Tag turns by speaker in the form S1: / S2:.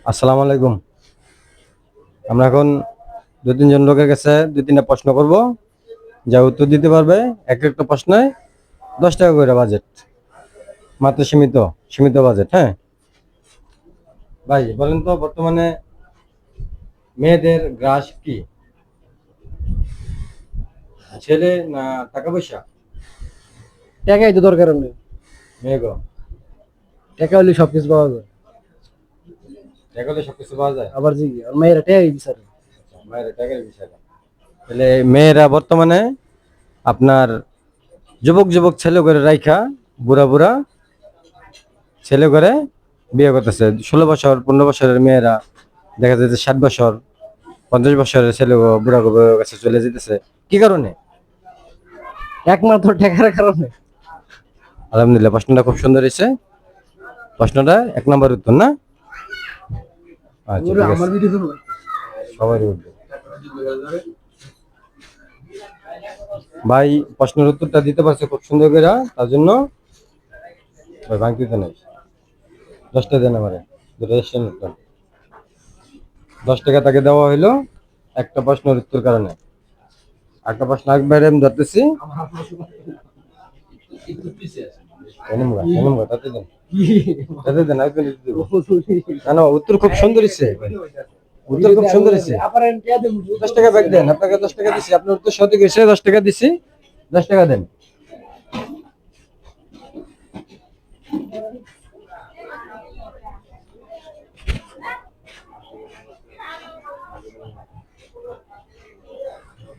S1: আসসালামু আলাইকুম। আমরা এখন দু তিনজন লোকের কাছে দুই তিনটা প্রশ্ন করব, যা উত্তর দিতে পারবে এক একটা প্রশ্নে 10 টাকা করে বাজেট, মাত্র সীমিত সীমিত বাজেট। হ্যাঁ ভাই, বলেন তো বর্তমানে মেয়েদের গ্রাস কি, ছেলে না টাকা পয়সা?
S2: টাকাই তো দরকার নেই।
S1: মেয়ে গো,
S2: টাকা হলে সবকিছু পাওয়া যায়।
S1: টাকা হলে সবকিছু পাওয়া যায়।
S2: আবার জি আর মেয়েরা টাকাই বিচারে।
S1: মায়ের টাকার বিষয় না। তাহলে মেয়েরা বর্তমানে আপনার যুবক যুবক ছেলে করে রাইখা বুড়া বুড়া ছেলে করে বিয়ে করতেছে। 16 বছর 15 বছরের মেয়েরা দেখা যাচ্ছে 60 বছর 50 বছরের ছেলে বুড়া বউয়ের কাছে চলে যেতেছে। কি কারণে?
S2: একমাত্র টাকার কারণে।
S1: আলহামদুলিল্লাহ, প্রশ্নটা খুব সুন্দর হয়েছে। প্রশ্নটা 1 নম্বর উত্তর না? আচ্ছা, ঠিক আছে,
S2: আমার ভিডিও
S1: সবাই উঠবে। ভাই প্রশ্নের উত্তরটা দিতে পারছে খুব সুন্দর করে, তার জন্য ভাই ভাঙতিতে নেই। 10 টাকা দেন আমারে, দুটো রেস্টুরেন্ট উত্তর 10 টাকা তাকে দেওয়া হইলো একটা প্রশ্নের উত্তর কারণে। একটা প্রশ্ন একবারে আমি ধরতেছি। তাতে দেন, তাতে দেন, একজন দিতে দেবো। না না, উত্তর খুব সুন্দর হচ্ছে, উত্তর খুব সুন্দর হচ্ছে। 10 টাকা ব্যাগ দেন, আপনাকে 10 টাকা দিছি, আপনার উত্তর সঠিক হয়েছে, 10 টাকা দিছি, 10 টাকা দেন।